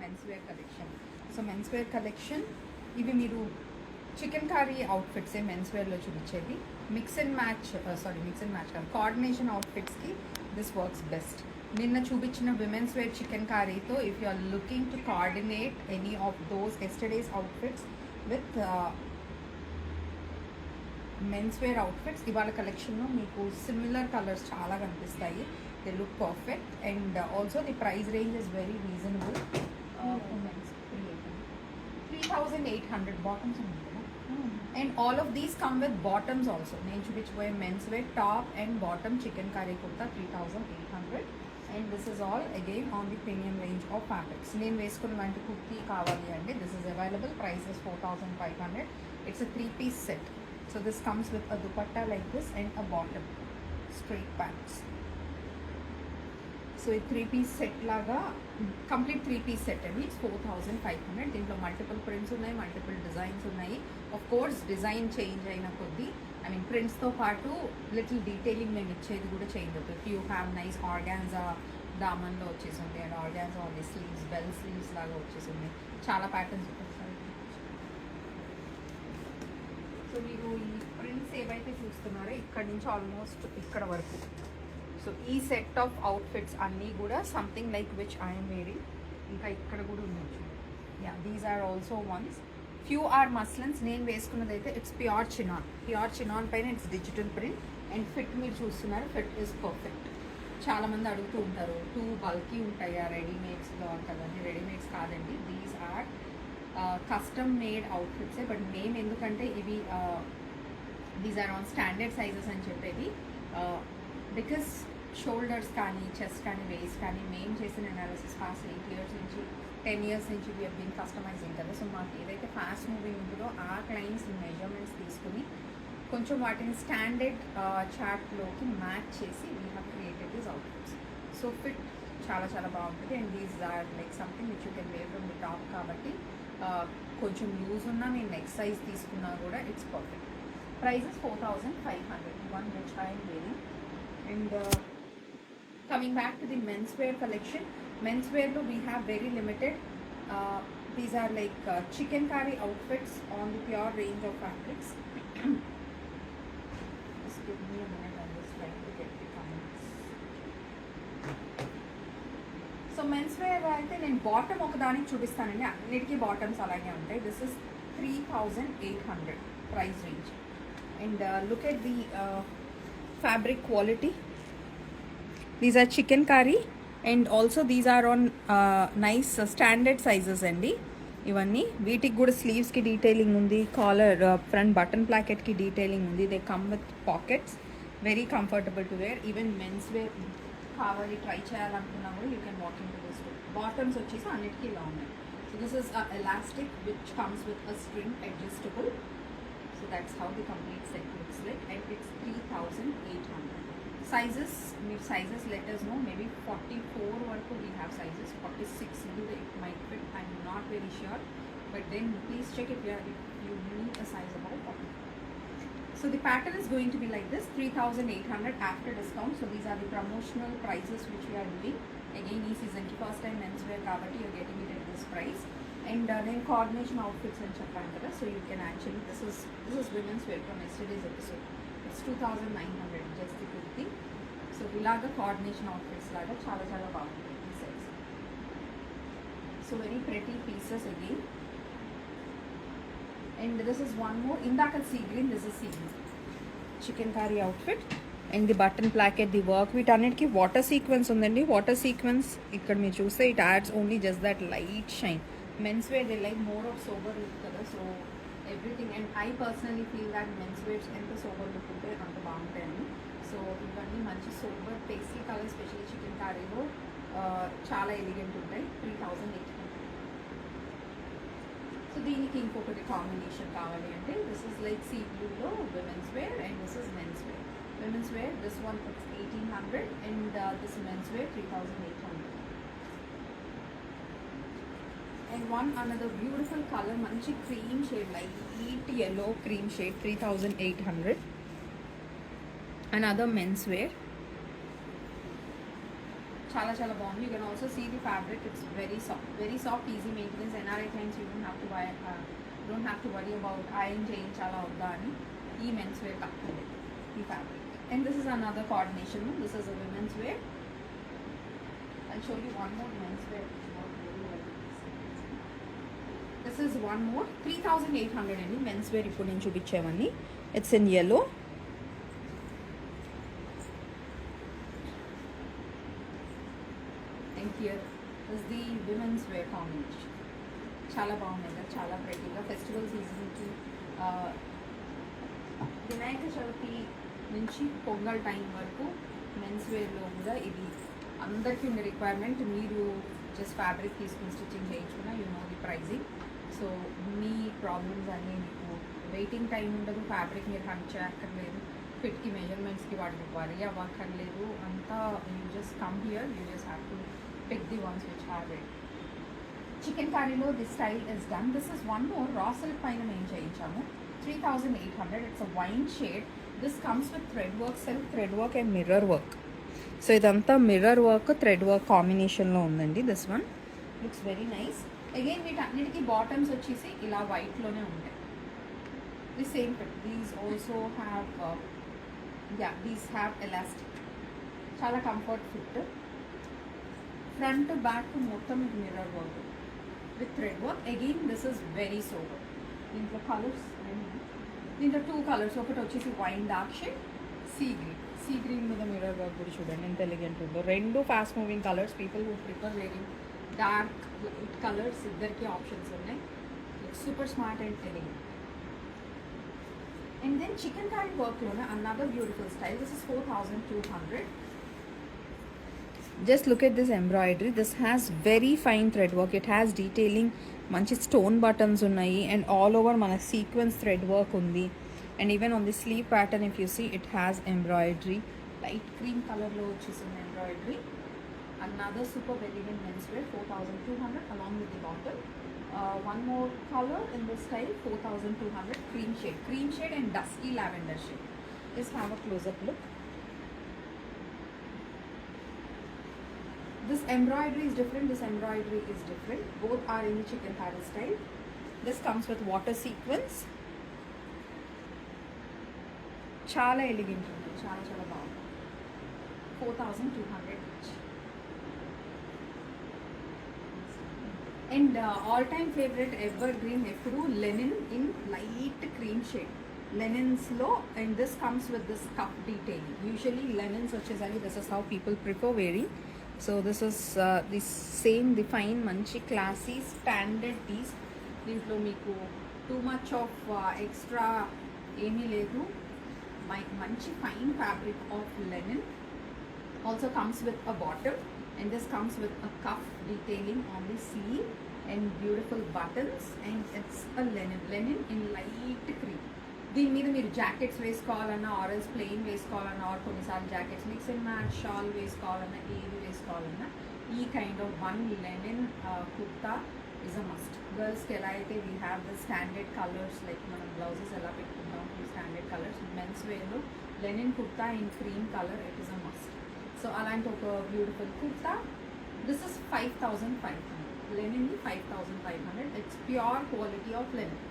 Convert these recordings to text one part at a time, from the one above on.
menswear collection. So menswear collection, ఇవి మీరు chicken curry అవుట్ఫిట్సే మెన్స్వేర్లో చూపించేది. మిక్స్ అండ్ మ్యాచ్ కాదు, కోఆర్డినేషన్ అవుట్ఫిట్స్కి దిస్ వర్క్స్ బెస్ట్. నిన్న చూపించిన విమెన్స్ వేర్ చికెన్ కర్రీతో if you are looking to coordinate any of those yesterday's outfits with men's wear outfits, ఇవాళ కలెక్షన్లో మీకు సిమిలర్ కలర్స్ చాలా కనిపిస్తాయి. They look perfect and also the price range is very reasonable. 3,800 bottoms ఉన్నాయి కదా. And all of these come with bottoms also. నేను చూపించబోయే men's wear top and bottom chicken curry kurta 3,800. And this is all again on the premium range of fabrics. నేను వేసుకున్న వంటి కుర్తీ కావాలి అంటే this is available. Price is 4,500. It's a 3-piece set. So this comes with a dupatta like this and a bottom, straight pants. So a 3-piece set laga, complete 3-piece set and it's 4,500. దీంట్లో multiple prints ఉన్నాయి, multiple designs ఉన్నాయి. Of course design change అయిన కొద్దీ ప్రింట్స్తో పాటు little detailing మేము ఇచ్చేది కూడా change అవుతుంది. If you have nice organza దామన్లో వచ్చేసింది and organza on the sleeves, bell sleeves లాగా వచ్చేసింది. చాలా ప్యాటర్న్స్ ఉంటాయి. సో మీరు ఈ ప్రింట్స్ ఏవైతే చూస్తున్నారో ఇక్కడ నుంచి ఆల్మోస్ట్ ఇక్కడ వరకు, సో ఈ సెట్ ఆఫ్ అవుట్ఫిట్స్ అన్నీ కూడా something like which I'm wearing. ఇంకా ఇక్కడ కూడా ఉండొచ్చు. Yeah, these are also ones. Few are muslins. నేను వేసుకున్నది అయితే it's pure chinon. Pure chinon పైన it's digital print and fit మీరు చూస్తున్నారు, ఫిట్ ఈస్ పర్ఫెక్ట్. చాలామంది అడుగుతూ ఉంటారు టూ బల్కీ ఉంటాయా రెడీమేడ్స్లో కదండి. రెడీమేడ్స్ కాదండి, దీస్ ఆర్ కస్టమ్ మేడ్ అవుట్ఫిట్సే. బట్ మేము ఎందుకంటే ఇవి these are on standard sizes అని చెప్పేది, బికాస్ షోల్డర్స్ కానీ చెస్ట్ కానీ వేస్ట్ కానీ మేము చేసిన అనాలిసిస్ పాస్ట్ 8 years నుంచి 10 years నుంచి వీ హెవ్ బీన్ కస్టమైజింగ్ కదా. సో మాకు ఏదైతే ఫాస్ట్ మూవింగ్ ఉంటుందో ఆ క్లయింట్స్ మెజర్మెంట్స్ తీసుకుని కొంచెం వాటిని స్టాండర్డ్ చార్ట్లోకి మ్యాచ్ చేసి we have created these outfits. So fit చాలా చాలా బాగుంటుంది and these are like something which you can wear from the top. కాబట్టి కొంచెం లూజ్ ఉన్నా నేను నెక్స్ట్ సైజ్ తీసుకున్నా కూడా it's perfect. Price is 4,500, one which I am wearing. And coming back to the men's wear collection, men's వేర్లో we have very limited. These are like chikankari outfits on the pure range of fabrics. Just give me a minute, I'm just trying to get the comments. So men's wear అయితే నేను bottom ఒకదానికి చూపిస్తానండి, అన్నిటికీ bottoms అలాగే ఉంటాయి. This is 3,800 price range. And look at the fabric quality. These are chikankari and also these are on nice standard sizes అండి ఇవన్నీ. వీటికి కూడా స్లీవ్స్కి డీటెయిలింగ్ ఉంది, కాలర్ ఫ్రంట్ బటన్ ప్లాకెట్కి డీటెయిలింగ్ ఉంది. They come with pockets, very comfortable to wear. Even men's wear కావాలి try చేయాలనుకున్నా కూడా you can walk in to this. Bottoms వచ్చేసి అన్నిటికీ ఇలా ఉన్నాయి. So this is elastic which comes with a string adjustable. So that's how the complete set looks like and it's 3,800. Sizes, మీరు sizes letters no, maybe 44 వరకు we have sizes. 46 కూడా it might fit, I'm not very sure, but then please check if you need a size about 40. So the pattern is going to be like this, 3,800 after discount. So these are the promotional prices which we are doing. Again, this season ki first time menswear kabatti you're getting it at this price. And then coordination outfits and cheppan kada. So you can actually, this is women's wear from yesterday's episode. It's 2,900 just the kurti. So ilaga coordination outfits laga chala chala baagundi these sets. So very pretty pieces again. And this is one more. Indaka sea green, this is sea green. Chicken curry outfit and the button placket, the work వీటన్నిటికి water sequence ఉందండి. Water sequence ఇక్కడ మీరు చూస్తే it adds only just that light shine. Men's wear they like more of sober look కదా. So everything, and I personally feel that men's wears ఎంత sober look ఉంటే అంత బాగుంటాయండి. సో ఇవన్నీ మంచి సోబర్ పేస్ట్రీ కలర్, స్పెషల్లీ చికెన్ కర్రీలో చాలా ఎలిగెంట్ ఉంటాయి. 3,800. సో దీనికి ఇంకొకటి కాంబినేషన్ కావాలి అంటే దిస్ ఇస్ లైక్ సీ బ్లూలో women's wear and this is men's wear. Women's wear this one 1,800 and this men's wear 3,800. And one another beautiful colour, మంచి cream shade, light yellow cream shade, 3,800. Another men's wear, చాలా చాలా బాగుంది. You can also see the fabric, it's very soft, easy maintenance. NRI clients you don't have to worry about iron చేయించాలా వద్దా అని. ఈ men's wear తక్కువ ఈ fabric. And this is another coordination. This is a women's wear. I'll show you one more men's wear. This is one more 3800 అండి men's wear. ఇప్పుడు నేను చూపించేవన్నీ it's in yellow. And here is the women's wear combination. చాలా బాగుంది కదా, చాలా ప్రెటీగా. Festival సీజన్కి వినాయక చవితి నుంచి పొంగల్ టైం వరకు మెన్స్ వేర్లో కూడా ఇది అందరికీ ఉండే రిక్వైర్మెంట్. మీరు జస్ట్ ఫ్యాబ్రిక్ తీసుకుని స్టిచ్చింగ్ చేయించుకున్నా you know the pricing. So మీ ప్రాబ్లమ్స్ అన్నీ మీకు వెయిటింగ్ టైం ఉండదు, ఫ్యాబ్రిక్ మీరు హంట్ చేయక్కర్లేదు, ఫిట్కి మెజర్మెంట్స్కి వాటికి వరీ అవ్వక్కర్లేదు. అంతా you just come here, you just have to pick the ones which have it. చికెన్ కర్రీలో this style is done. This is one more raw silk పైన మేము చేయించాము 3800. It's a wine shade. This comes with thread work, self thread work and mirror work. So ఇదంతా mirror work thread work కాంబినేషన్లో ఉందండి. This one looks very nice. Again వీటన్నిటికీ bottoms వచ్చేసి ఇలా వైట్లోనే ఉంటాయి. The same fit. These also have these have elastic. చాలా comfort fit. Front back మొత్తం mirror work with thread work. Again this is very sober. దీంట్లో colours, దీంట్లో 2 colours. ఒకటి వచ్చేసి wine dark shade, sea green మీద మిర్రర్ వర్క్ కూడా చూడండి ఎంత ఎలిగెంట్ ఉందో. 2 fast moving colours. People who prefer wearing dark light colours, ఇద్దరికి ఆప్షన్స్ ఉన్నాయి. Super smart and elegant. And then chikankari వర్క్లోనే another beautiful style. This is 4200. Just look at this embroidery. This has very fine thread work. It has detailing. మంచి stone buttons ఉన్నాయి and all over మన sequins thread work ఉంది. And even on the sleeve pattern if you see it has embroidery. Light cream కలర్లో వచ్చేసింది embroidery. Another super elegant men's wear 4200 along with the bottle. One more color in this style 4200. Cream shade and dusky lavender shade. Just have a close-up look. This embroidery is different, this embroidery is different. Both are in the chicken curry style. This comes with water sequence. Chala elegant undi, chala bagundi. 4200 each. And all-time favorite evergreen eppudu linen in light cream shade. Linens lo, and this comes with this cuff detailing. Usually linens vachesaki this is how people prefer wearing. So this is the same, the fine manchi classy standard piece. దీంట్లో మీకు too much of extra ఏమీ లేదు. మంచి fine fabric of linen. Also comes with a bottom and this comes with a cuff detailing on the sleeve and beautiful buttons and it's a linen in light cream. దీని మీద మీరు jackets వేసుకోవాలన్నా ఆరెల్స్ plain వేసుకోవాలన్నా or కొన్నిసార్లు jackets mix and match shawl వేసుకోవాలన్నా ఏది వేసుకోవాలన్నా ఈ kind of one linen kurta is a must. గర్ల్స్కి ఎలా అయితే we have the standard colours like మనం బ్లౌజెస్ ఎలా పెట్టుకుంటాం ఈ స్టాండర్డ్ కలర్స్, మెన్స్ వేర్లో linen kurta in cream colour it is a must. So అలాంటి ఒక beautiful kurta. This is 5500. Linen 5500. It's pure quality of linen.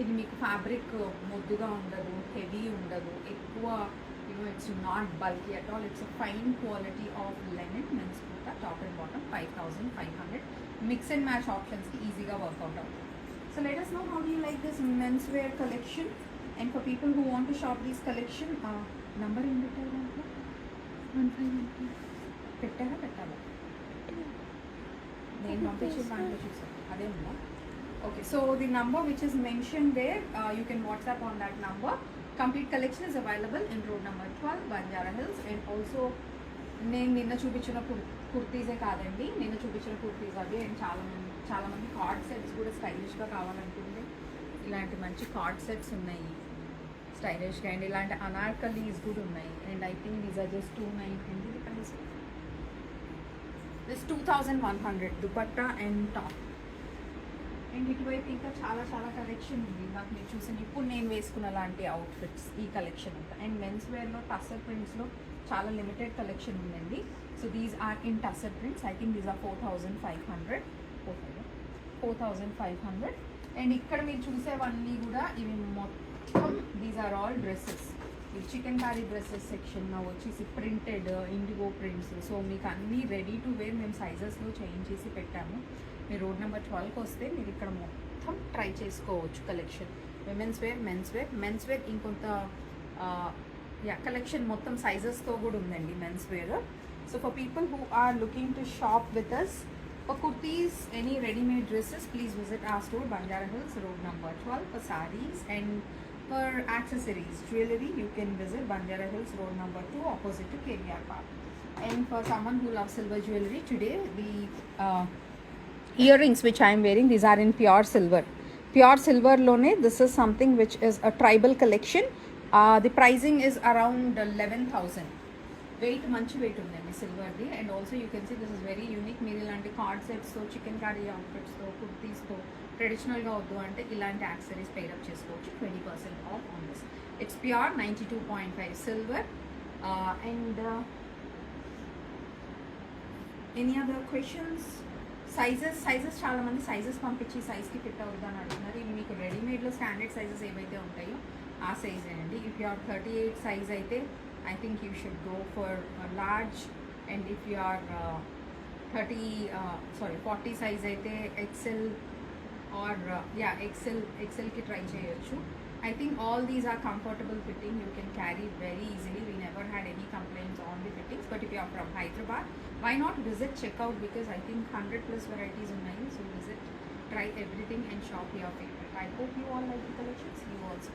ఇది మీకు ఫ్యాబ్రిక్ ముద్దుగా ఉండదు, హెవీ ఉండదు, ఎక్కువ it's not bulky at all. It's a fine quality of linen men's kurta top and bottom 5500. Mix and match ఆప్షన్స్కి ఈజీగా వర్కౌట్ అవుతుంది. So let us know how do you like this men's wear collection, and for people who want to shop this collection, number ఏం పెట్టారు దాంట్లో? 15 పెట్టాలా? నేను పంపించిన దాంట్లో చూసాను అదే ఉందా? Okay, so the number which is mentioned there, you can WhatsApp on that number. Complete collection is available in road number 12, Banjara Hills. And also నేను నిన్న చూపించిన కుర్తీసే కాదండి, నిన్న చూపించిన కుర్తీస్ అవి. అండ్ చాలా మంది కార్డ్ సెట్స్ కూడా స్టైలిష్గా కావాలనుకుంటే ఇలాంటి మంచి కార్డ్ సెట్స్ ఉన్నాయి స్టైలిష్గా. అండ్ ఇలాంటి అనార్కలీస్ కూడా ఉన్నాయి. And I think these are just 290 price. This 2100 dupatta and top. And ఇటువైపు ఇంకా చాలా కలెక్షన్ ఉంది. నాకు మీరు చూసిన ఇప్పుడు నేను వేసుకున్న లాంటి అవుట్ఫిట్స్ ఈ కలెక్షన్ అంతా. అండ్ మెన్స్ వేర్లో టస్సర్ ప్రింట్స్లో చాలా లిమిటెడ్ కలెక్షన్ ఉందండి. So these are in tussar prints. I think these are 4,500. 4,500. And ఇక్కడ మీరు చూసేవన్నీ కూడా ఇవి మొత్తం దీస్ ఆర్ ఆల్ డ్రెస్సెస్. ఈ చికెన్ కారీ డ్రెస్సెస్ సెక్షన్ వచ్చేసి ప్రింటెడ్ ఇండిగో ప్రింట్స్. సో మీకు అన్నీ రెడీ టు వేర్ మేము సైజెస్లో చేంజ్ చేసి పెట్టాము. మీరు రోడ్ నెంబర్ 12కి వస్తే మీరు ఇక్కడ మొత్తం ట్రై చేసుకోవచ్చు collection. Women's wear, men's wear ఇంకొంత కలెక్షన్ మొత్తం సైజెస్తో కూడా ఉందండి men's wear. So for people who are looking to shop with us for kurtis, any ready-made dresses, please visit our store, Banjara Hills, road number 12. For sarees and for accessories, jewellery, you can visit Banjara Hills, road number 2, opposite to KBR Park. And for someone who loves silver jewellery, today the earrings which I am wearing, these are in pure silver. Pure silver lone, this is something which is a tribal collection. The pricing is around 11,000. Weight మంచి weight ఉందండి సిల్వర్ది. And also you can see this is very unique. మీరు ఇలాంటి coord సెట్స్తో, chikankari అవుట్ఫిట్స్తో, కుర్తీస్తో ట్రెడిషనల్గా వద్దు అంటే ఇలాంటి యాక్సరీస్ పేరప్ చేసుకోవచ్చు. 20% off on this. It's pure 92.5 silver. And any other questions? Sizes చాలామంది సైజెస్ పంపించి సైజ్కి ఫిట్ అవుతుందని అడుగుతున్నారు. ఇవి మీకు రెడీమేడ్లో స్టాండర్డ్ సైజెస్ ఏవైతే ఉంటాయో ఆ సైజే అండి. ఇఫ్ యూ ఆర్ 38 సైజ్ అయితే I think you should go for a large, and if you are 40 size aithe XL or XL ki try cheyochu. I think all these are comfortable fitting. You can carry very easily. We never had any complaints on the fittings. But if you are from Hyderabad, why not visit, check out, because I think 100 plus varieties ఉన్నాయి. So visit, try everything and shop your favorite. I hope you all like the collections. You also.